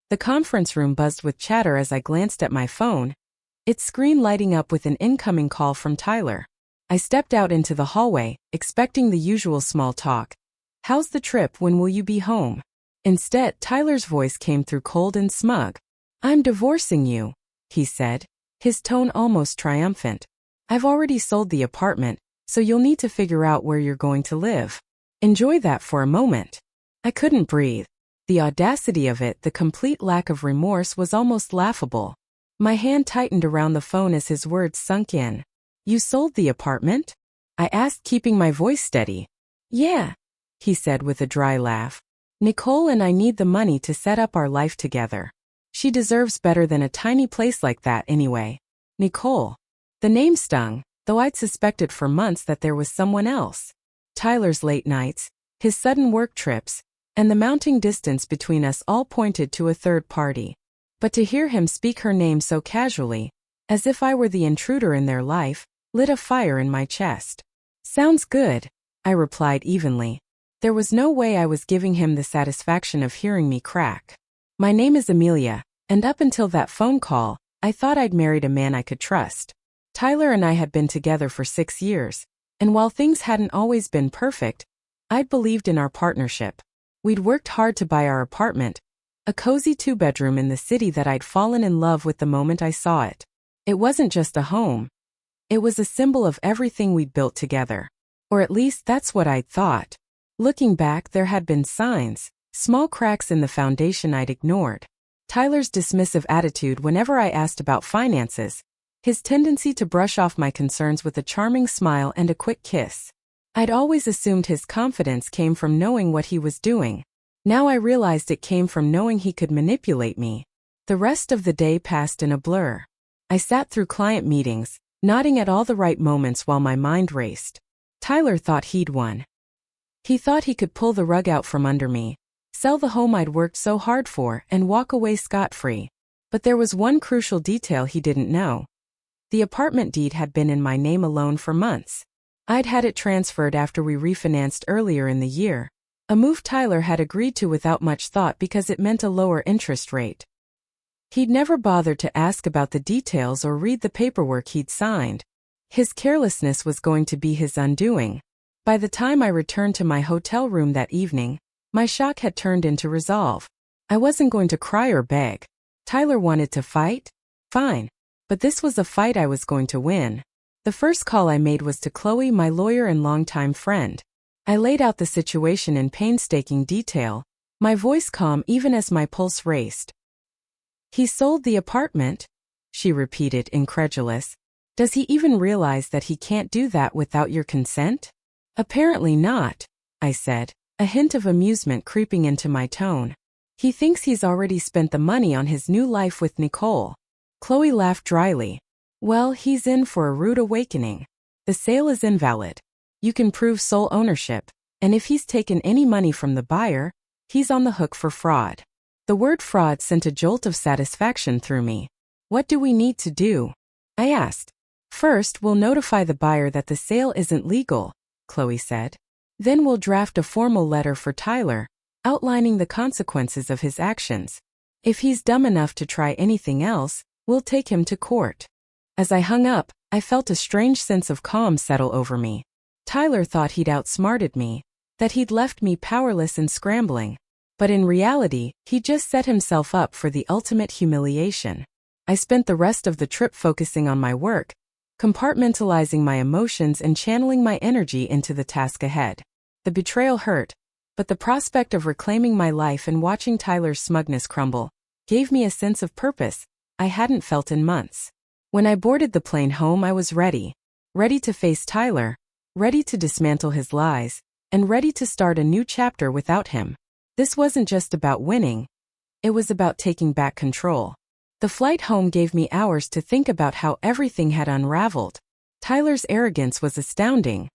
The conference room buzzed with chatter as I glanced at my phone, its screen lighting up with an incoming call from Tyler. I stepped out into the hallway, expecting the usual small talk. "How's the trip? When will you be home?" Instead, Tyler's voice came through cold and smug. "I'm divorcing you," he said, his tone almost triumphant. "I've already sold the apartment, so you'll need to figure out where you're going to live. Enjoy that for a moment." I couldn't breathe. The audacity of it, the complete lack of remorse, was almost laughable. My hand tightened around the phone as his words sunk in. "You sold the apartment?" I asked, keeping my voice steady. "Yeah," he said with a dry laugh. "Nicole and I need the money to set up our life together. She deserves better than a tiny place like that anyway." Nicole. The name stung, though I'd suspected for months that there was someone else. Tyler's late nights, his sudden work trips, and the mounting distance between us all pointed to a third party. But to hear him speak her name so casually, as if I were the intruder in their life, lit a fire in my chest. "Sounds good," I replied evenly. There was no way I was giving him the satisfaction of hearing me crack. "My name is Amelia, and up until that phone call, I thought I'd married a man I could trust." Tyler and I had been together for 6 years, and while things hadn't always been perfect, I'd believed in our partnership. We'd worked hard to buy our apartment, a cozy 2-bedroom in the city that I'd fallen in love with the moment I saw it. It wasn't just a home. It was a symbol of everything we'd built together. Or at least that's what I'd thought. Looking back, there had been signs, small cracks in the foundation I'd ignored. Tyler's dismissive attitude whenever I asked about finances, his tendency to brush off my concerns with a charming smile and a quick kiss. I'd always assumed his confidence came from knowing what he was doing. Now I realized it came from knowing he could manipulate me. The rest of the day passed in a blur. I sat through client meetings, nodding at all the right moments while my mind raced. Tyler thought he'd won. He thought he could pull the rug out from under me, sell the home I'd worked so hard for, and walk away scot-free. But there was one crucial detail he didn't know. The apartment deed had been in my name alone for months. I'd had it transferred after we refinanced earlier in the year, a move Tyler had agreed to without much thought because it meant a lower interest rate. He'd never bothered to ask about the details or read the paperwork he'd signed. His carelessness was going to be his undoing. By the time I returned to my hotel room that evening, my shock had turned into resolve. I wasn't going to cry or beg. Tyler wanted to fight? Fine. But this was a fight I was going to win. The first call I made was to Chloe, my lawyer and longtime friend. I laid out the situation in painstaking detail, my voice calm even as my pulse raced. "He sold the apartment?" she repeated, incredulous. "Does he even realize that he can't do that without your consent?" "Apparently not," I said, a hint of amusement creeping into my tone. "He thinks he's already spent the money on his new life with Nicole." Chloe laughed dryly. "Well, he's in for a rude awakening. The sale is invalid. You can prove sole ownership, and if he's taken any money from the buyer, he's on the hook for fraud." The word fraud sent a jolt of satisfaction through me. "What do we need to do?" I asked. "First, we'll notify the buyer that the sale isn't legal," Chloe said. "Then we'll draft a formal letter for Tyler, outlining the consequences of his actions. If he's dumb enough to try anything else, we'll take him to court." As I hung up, I felt a strange sense of calm settle over me. Tyler thought he'd outsmarted me, that he'd left me powerless and scrambling. But in reality, he just set himself up for the ultimate humiliation. I spent the rest of the trip focusing on my work, compartmentalizing my emotions and channeling my energy into the task ahead. The betrayal hurt, but the prospect of reclaiming my life and watching Tyler's smugness crumble gave me a sense of purpose I hadn't felt in months. When I boarded the plane home, I was ready. Ready to face Tyler, ready to dismantle his lies, and ready to start a new chapter without him. This wasn't just about winning. It was about taking back control. The flight home gave me hours to think about how everything had unraveled. Tyler's arrogance was astounding.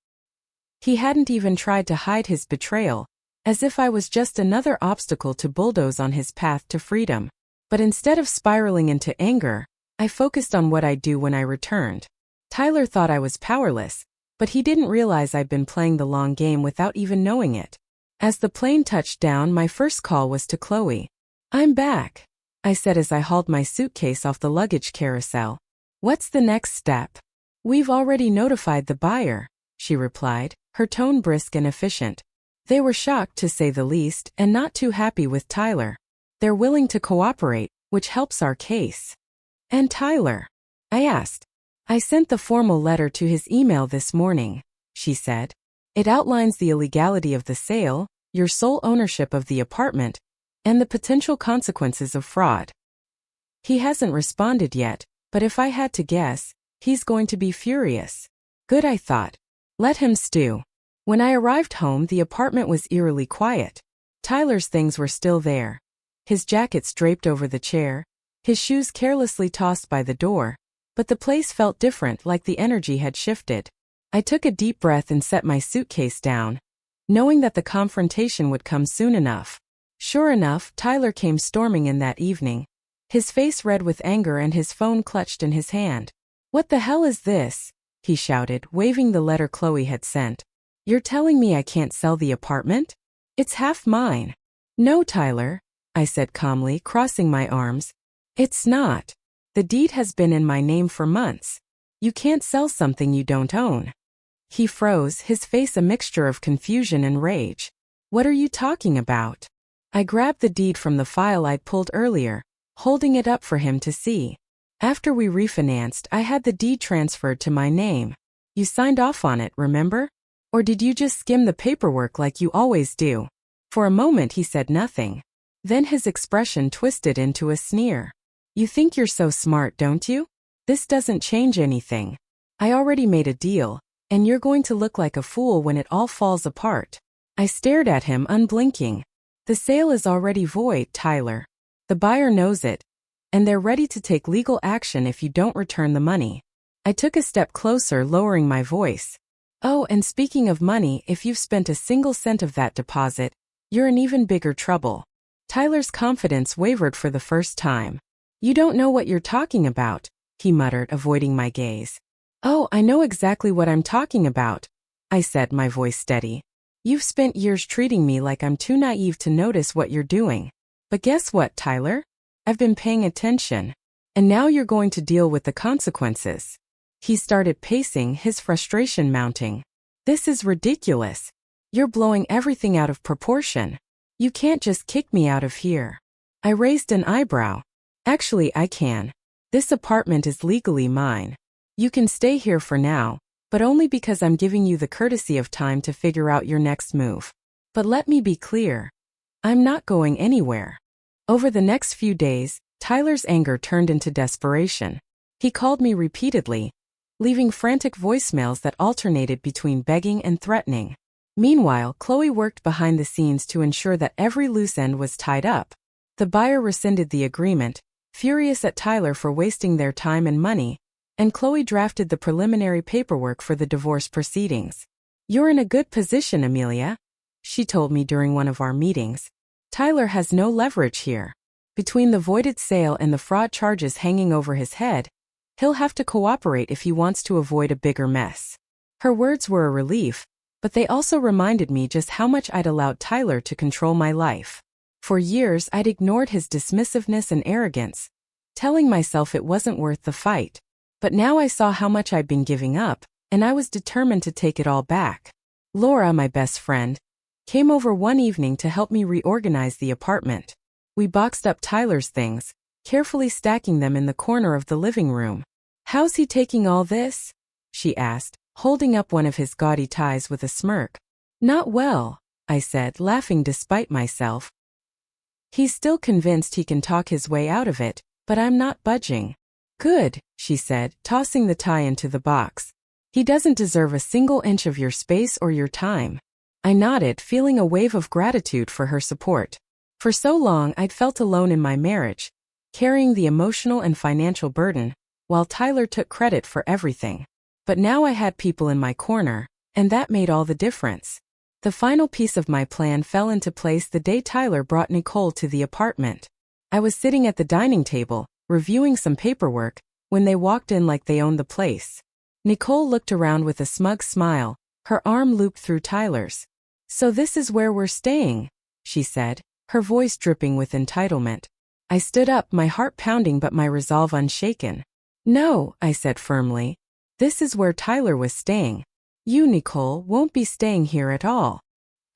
He hadn't even tried to hide his betrayal, as if I was just another obstacle to bulldoze on his path to freedom. But instead of spiraling into anger, I focused on what I'd do when I returned. Tyler thought I was powerless, but he didn't realize I'd been playing the long game without even knowing it. As the plane touched down, my first call was to Chloe. "I'm back," I said as I hauled my suitcase off the luggage carousel. What's the next step? We've already notified the buyer, she replied, her tone brisk and efficient. They were shocked to say the least and not too happy with Tyler. They're willing to cooperate, which helps our case. And Tyler? I asked. I sent the formal letter to his email this morning, she said. It outlines the illegality of the sale, your sole ownership of the apartment, and the potential consequences of fraud. He hasn't responded yet, but if I had to guess, he's going to be furious. Good, I thought. Let him stew. When I arrived home, the apartment was eerily quiet. Tyler's things were still there. His jackets draped over the chair, his shoes carelessly tossed by the door, but the place felt different, like the energy had shifted. I took a deep breath and set my suitcase down, knowing that the confrontation would come soon enough. Sure enough, Tyler came storming in that evening, his face red with anger and his phone clutched in his hand. What the hell is this? He shouted, waving the letter Chloe had sent. You're telling me I can't sell the apartment? It's half mine. No, Tyler, I said calmly, crossing my arms. It's not. The deed has been in my name for months. You can't sell something you don't own. He froze, his face a mixture of confusion and rage. What are you talking about? I grabbed the deed from the file I'd pulled earlier, holding it up for him to see. After we refinanced, I had the deed transferred to my name. You signed off on it, remember? Or did you just skim the paperwork like you always do? For a moment he said nothing. Then his expression twisted into a sneer. You think you're so smart, don't you? This doesn't change anything. I already made a deal, and you're going to look like a fool when it all falls apart. I stared at him, unblinking. The sale is already void, Tyler. The buyer knows it, and they're ready to take legal action if you don't return the money. I took a step closer, lowering my voice. Oh, and speaking of money, if you've spent a single cent of that deposit, you're in even bigger trouble. Tyler's confidence wavered for the first time. You don't know what you're talking about, he muttered, avoiding my gaze. Oh, I know exactly what I'm talking about, I said, my voice steady. You've spent years treating me like I'm too naive to notice what you're doing. But guess what, Tyler? I've been paying attention. And now you're going to deal with the consequences. He started pacing, his frustration mounting. This is ridiculous. You're blowing everything out of proportion. You can't just kick me out of here. I raised an eyebrow. Actually, I can. This apartment is legally mine. You can stay here for now, but only because I'm giving you the courtesy of time to figure out your next move. But let me be clear. I'm not going anywhere. Over the next few days, Tyler's anger turned into desperation. He called me repeatedly, leaving frantic voicemails that alternated between begging and threatening. Meanwhile, Chloe worked behind the scenes to ensure that every loose end was tied up. The buyer rescinded the agreement, furious at Tyler for wasting their time and money, and Chloe drafted the preliminary paperwork for the divorce proceedings. You're in a good position, Amelia, she told me during one of our meetings. Tyler has no leverage here. Between the voided sale and the fraud charges hanging over his head, he'll have to cooperate if he wants to avoid a bigger mess. Her words were a relief, but they also reminded me just how much I'd allowed Tyler to control my life. For years, I'd ignored his dismissiveness and arrogance, telling myself it wasn't worth the fight. But now I saw how much I'd been giving up, and I was determined to take it all back. Laura, my best friend, came over one evening to help me reorganize the apartment. We boxed up Tyler's things, carefully stacking them in the corner of the living room. How's he taking all this? She asked, holding up one of his gaudy ties with a smirk. Not well, I said, laughing despite myself. He's still convinced he can talk his way out of it, but I'm not budging. Good, she said, tossing the tie into the box. He doesn't deserve a single inch of your space or your time. I nodded, feeling a wave of gratitude for her support. For so long I'd felt alone in my marriage, carrying the emotional and financial burden, while Tyler took credit for everything. But now I had people in my corner, and that made all the difference. The final piece of my plan fell into place the day Tyler brought Nicole to the apartment. I was sitting at the dining table, reviewing some paperwork, when they walked in like they owned the place. Nicole looked around with a smug smile, her arm looped through Tyler's. So this is where we're staying, she said, her voice dripping with entitlement. I stood up, my heart pounding but my resolve unshaken. No, I said firmly. This is where Tyler was staying. You, Nicole, won't be staying here at all.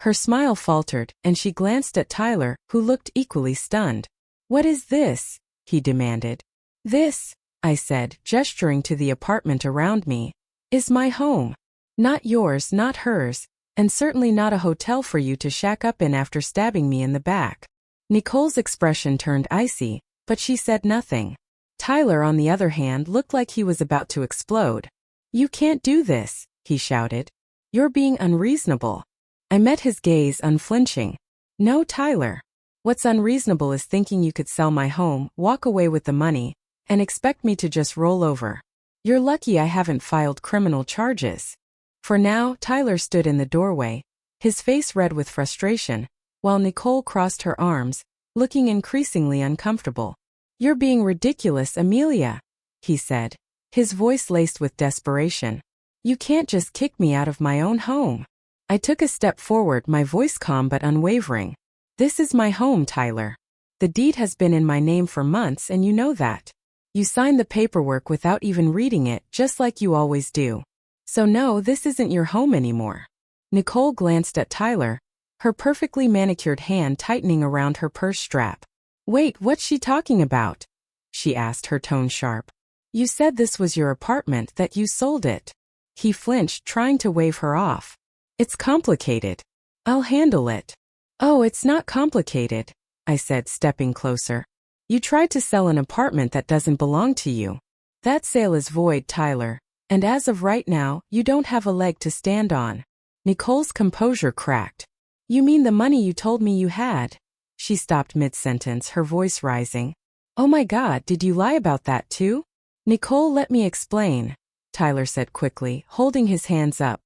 Her smile faltered, and she glanced at Tyler, who looked equally stunned. What is this? He demanded. This, I said, gesturing to the apartment around me, is my home. Not yours, not hers, and certainly not a hotel for you to shack up in after stabbing me in the back. Nicole's expression turned icy, but she said nothing. Tyler, on the other hand, looked like he was about to explode. You can't do this, he shouted. You're being unreasonable. I met his gaze, unflinching. No, Tyler. What's unreasonable is thinking you could sell my home, walk away with the money, and expect me to just roll over. You're lucky I haven't filed criminal charges. For now, Tyler stood in the doorway, his face red with frustration, while Nicole crossed her arms, looking increasingly uncomfortable. You're being ridiculous, Amelia, he said, his voice laced with desperation. You can't just kick me out of my own home. I took a step forward, my voice calm but unwavering. This is my home, Tyler. The deed has been in my name for months and you know that. You signed the paperwork without even reading it, just like you always do. So no, this isn't your home anymore. Nicole glanced at Tyler, her perfectly manicured hand tightening around her purse strap. Wait, what's she talking about? She asked, her tone sharp. You said this was your apartment, that you sold it. He flinched, trying to wave her off. It's complicated. I'll handle it. Oh, it's not complicated, I said, stepping closer. You tried to sell an apartment that doesn't belong to you. That sale is void, Tyler. And as of right now, you don't have a leg to stand on. Nicole's composure cracked. You mean the money you told me you had? She stopped mid-sentence, her voice rising. Oh my God, did you lie about that too? Nicole, let me explain, Tyler said quickly, holding his hands up.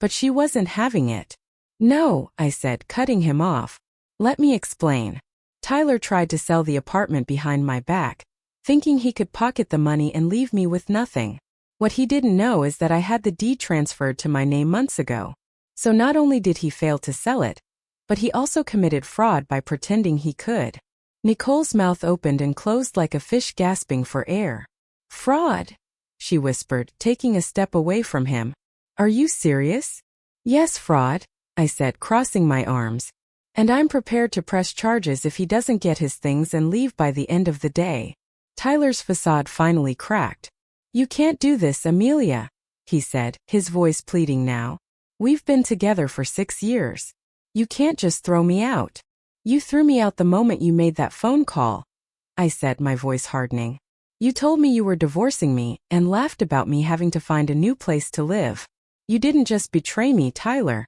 But she wasn't having it. No, I said, cutting him off. Let me explain. Tyler tried to sell the apartment behind my back, thinking he could pocket the money and leave me with nothing. What he didn't know is that I had the deed transferred to my name months ago. So not only did he fail to sell it, but he also committed fraud by pretending he could. Nicole's mouth opened and closed like a fish gasping for air. Fraud? She whispered, taking a step away from him. Are you serious? Yes, fraud, I said, crossing my arms. And I'm prepared to press charges if he doesn't get his things and leave by the end of the day. Tyler's facade finally cracked. You can't do this, Amelia, he said, his voice pleading now. We've been together for 6 years. You can't just throw me out. You threw me out the moment you made that phone call, I said, my voice hardening. You told me you were divorcing me and laughed about me having to find a new place to live. You didn't just betray me, Tyler.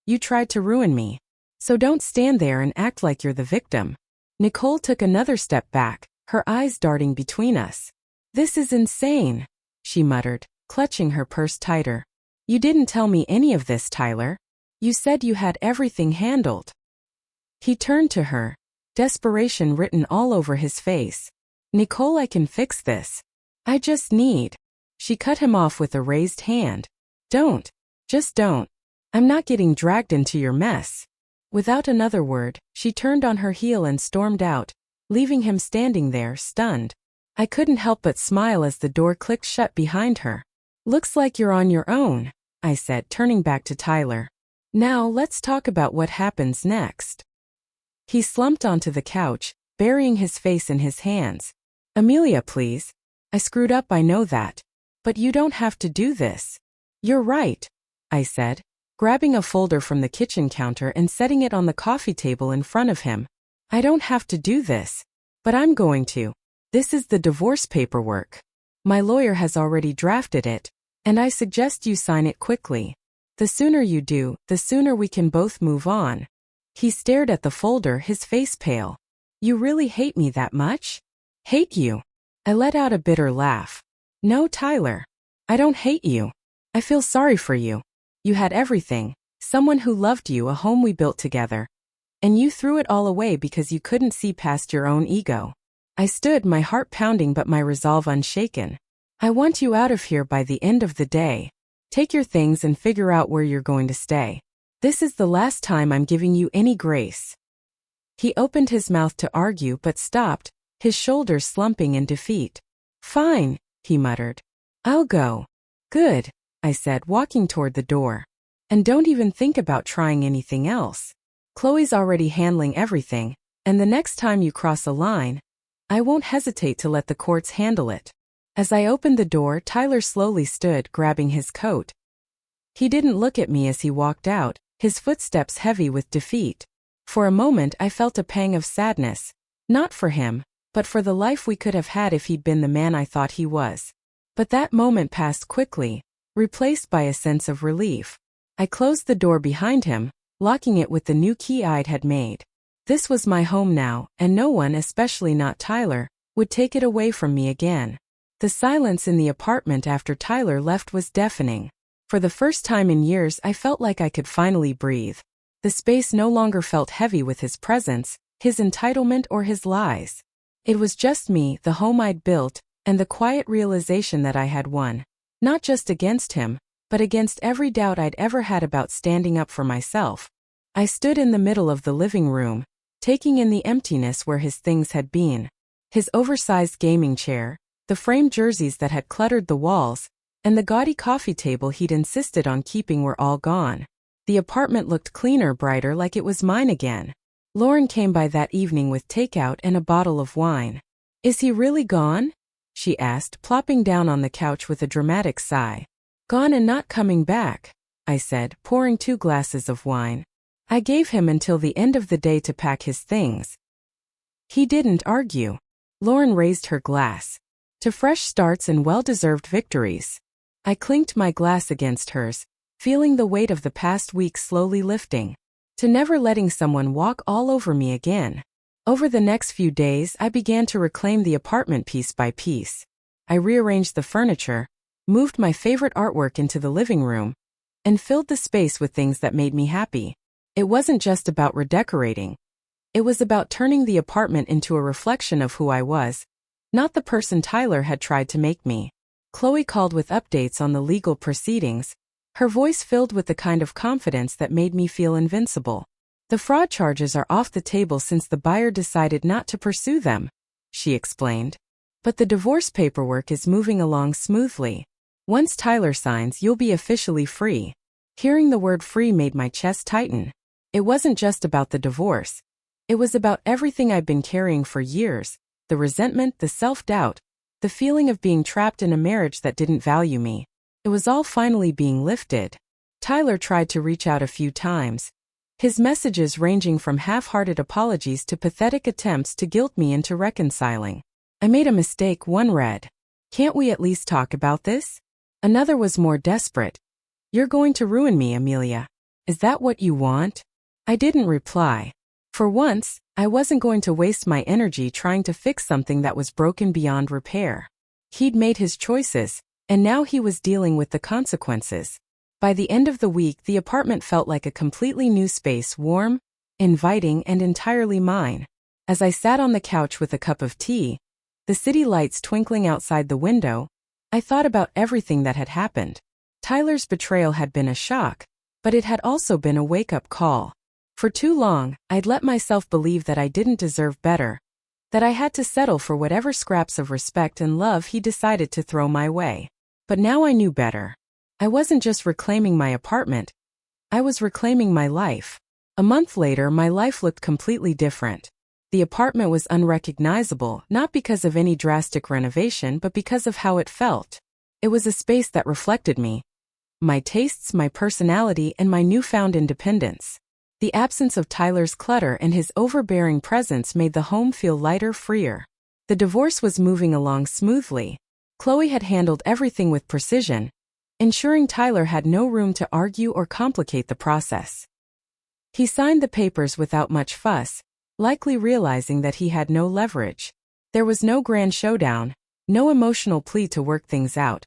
You tried to ruin me. So don't stand there and act like you're the victim. Nicole took another step back, her eyes darting between us. This is insane, she muttered, clutching her purse tighter. You didn't tell me any of this, Tyler. You said you had everything handled. He turned to her, desperation written all over his face. Nicole, I can fix this. I just need. She cut him off with a raised hand. Don't. Just don't. I'm not getting dragged into your mess. Without another word, she turned on her heel and stormed out, leaving him standing there, stunned. I couldn't help but smile as the door clicked shut behind her. Looks like you're on your own, I said, turning back to Tyler. Now let's talk about what happens next. He slumped onto the couch, burying his face in his hands. Amelia, please. I screwed up, I know that. But you don't have to do this. You're right, I said, grabbing a folder from the kitchen counter and setting it on the coffee table in front of him. I don't have to do this. But I'm going to. This is the divorce paperwork. My lawyer has already drafted it, and I suggest you sign it quickly. The sooner you do, the sooner we can both move on. He stared at the folder, his face pale. You really hate me that much? Hate you? I let out a bitter laugh. No, Tyler. I don't hate you. I feel sorry for you. You had everything, someone who loved you, a home we built together. And you threw it all away because you couldn't see past your own ego. I stood, my heart pounding but my resolve unshaken. I want you out of here by the end of the day. Take your things and figure out where you're going to stay. This is the last time I'm giving you any grace. He opened his mouth to argue but stopped, his shoulders slumping in defeat. "Fine," he muttered. "I'll go." "Good," I said, walking toward the door. "And don't even think about trying anything else. Chloe's already handling everything, and the next time you cross a line, I won't hesitate to let the courts handle it." As I opened the door, Tyler slowly stood, grabbing his coat. He didn't look at me as he walked out, his footsteps heavy with defeat. For a moment I felt a pang of sadness, not for him, but for the life we could have had if he'd been the man I thought he was. But that moment passed quickly, replaced by a sense of relief. I closed the door behind him, locking it with the new key I'd had made. This was my home now, and no one, especially not Tyler, would take it away from me again. The silence in the apartment after Tyler left was deafening. For the first time in years, I felt like I could finally breathe. The space no longer felt heavy with his presence, his entitlement, or his lies. It was just me, the home I'd built, and the quiet realization that I had won. Not just against him, but against every doubt I'd ever had about standing up for myself. I stood in the middle of the living room, taking in the emptiness where his things had been. His oversized gaming chair, the framed jerseys that had cluttered the walls, and the gaudy coffee table he'd insisted on keeping were all gone. The apartment looked cleaner, brighter, like it was mine again. Lauren came by that evening with takeout and a bottle of wine. "Is he really gone?" she asked, plopping down on the couch with a dramatic sigh. "Gone and not coming back," I said, pouring 2 glasses of wine. "I gave him until the end of the day to pack his things." He didn't argue. Lauren raised her glass. "To fresh starts and well-deserved victories." I clinked my glass against hers, feeling the weight of the past week slowly lifting. To never letting someone walk all over me again. Over the next few days, I began to reclaim the apartment piece by piece. I rearranged the furniture, moved my favorite artwork into the living room, and filled the space with things that made me happy. It wasn't just about redecorating. It was about turning the apartment into a reflection of who I was, not the person Tyler had tried to make me. Chloe called with updates on the legal proceedings, her voice filled with the kind of confidence that made me feel invincible. "The fraud charges are off the table since the buyer decided not to pursue them," she explained. "But the divorce paperwork is moving along smoothly. Once Tyler signs, you'll be officially free." Hearing the word free made my chest tighten. It wasn't just about the divorce. It was about everything I'd been carrying for years, the resentment, the self-doubt, the feeling of being trapped in a marriage that didn't value me. It was all finally being lifted. Tyler tried to reach out a few times, his messages ranging from half-hearted apologies to pathetic attempts to guilt me into reconciling. "I made a mistake," one read. "Can't we at least talk about this?" Another was more desperate. "You're going to ruin me, Amelia. Is that what you want?" I didn't reply. For once, I wasn't going to waste my energy trying to fix something that was broken beyond repair. He'd made his choices, and now he was dealing with the consequences. By the end of the week, the apartment felt like a completely new space, warm, inviting, and entirely mine. As I sat on the couch with a cup of tea, the city lights twinkling outside the window, I thought about everything that had happened. Tyler's betrayal had been a shock, but it had also been a wake-up call. For too long, I'd let myself believe that I didn't deserve better, that I had to settle for whatever scraps of respect and love he decided to throw my way. But now I knew better. I wasn't just reclaiming my apartment, I was reclaiming my life. A month later, my life looked completely different. The apartment was unrecognizable, not because of any drastic renovation, but because of how it felt. It was a space that reflected me, my tastes, my personality, and my newfound independence. The absence of Tyler's clutter and his overbearing presence made the home feel lighter, freer. The divorce was moving along smoothly. Chloe had handled everything with precision, ensuring Tyler had no room to argue or complicate the process. He signed the papers without much fuss, likely realizing that he had no leverage. There was no grand showdown, no emotional plea to work things out.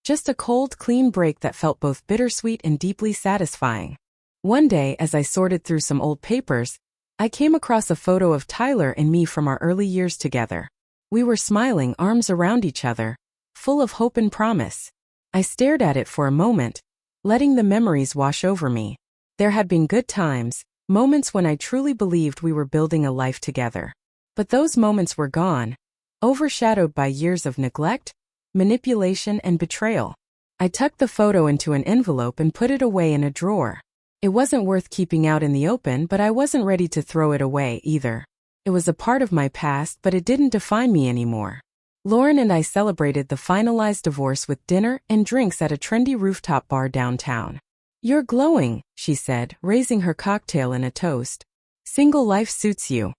Just a cold, clean break that felt both bittersweet and deeply satisfying. One day, as I sorted through some old papers, I came across a photo of Tyler and me from our early years together. We were smiling, arms around each other, full of hope and promise. I stared at it for a moment, letting the memories wash over me. There had been good times, moments when I truly believed we were building a life together. But those moments were gone, overshadowed by years of neglect, manipulation, and betrayal. I tucked the photo into an envelope and put it away in a drawer. It wasn't worth keeping out in the open, but I wasn't ready to throw it away either. It was a part of my past, but it didn't define me anymore. Lauren and I celebrated the finalized divorce with dinner and drinks at a trendy rooftop bar downtown. "You're glowing," she said, raising her cocktail in a toast. "Single life suits you."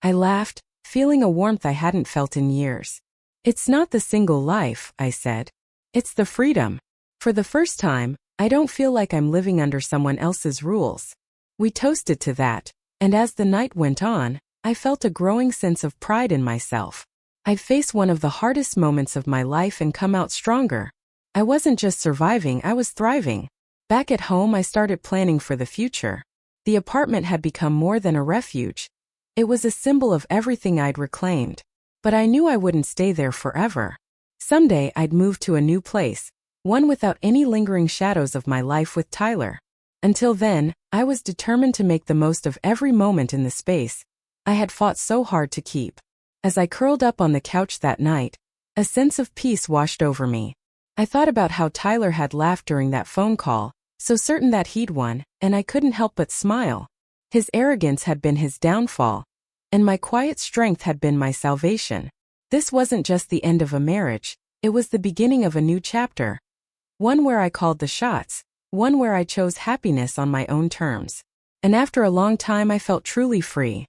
I laughed, feeling a warmth I hadn't felt in years. "It's not the single life," I said. "It's the freedom. For the first time, I don't feel like I'm living under someone else's rules." We toasted to that, and as the night went on, I felt a growing sense of pride in myself. I'd faced one of the hardest moments of my life and come out stronger. I wasn't just surviving, I was thriving. Back at home, I started planning for the future. The apartment had become more than a refuge. It was a symbol of everything I'd reclaimed. But I knew I wouldn't stay there forever. Someday I'd move to a new place, one without any lingering shadows of my life with Tyler. Until then, I was determined to make the most of every moment in the space I had fought so hard to keep. As I curled up on the couch that night, a sense of peace washed over me. I thought about how Tyler had laughed during that phone call, so certain that he'd won, and I couldn't help but smile. His arrogance had been his downfall, and my quiet strength had been my salvation. This wasn't just the end of a marriage, it was the beginning of a new chapter. One where I called the shots, one where I chose happiness on my own terms. And after a long time I felt truly free.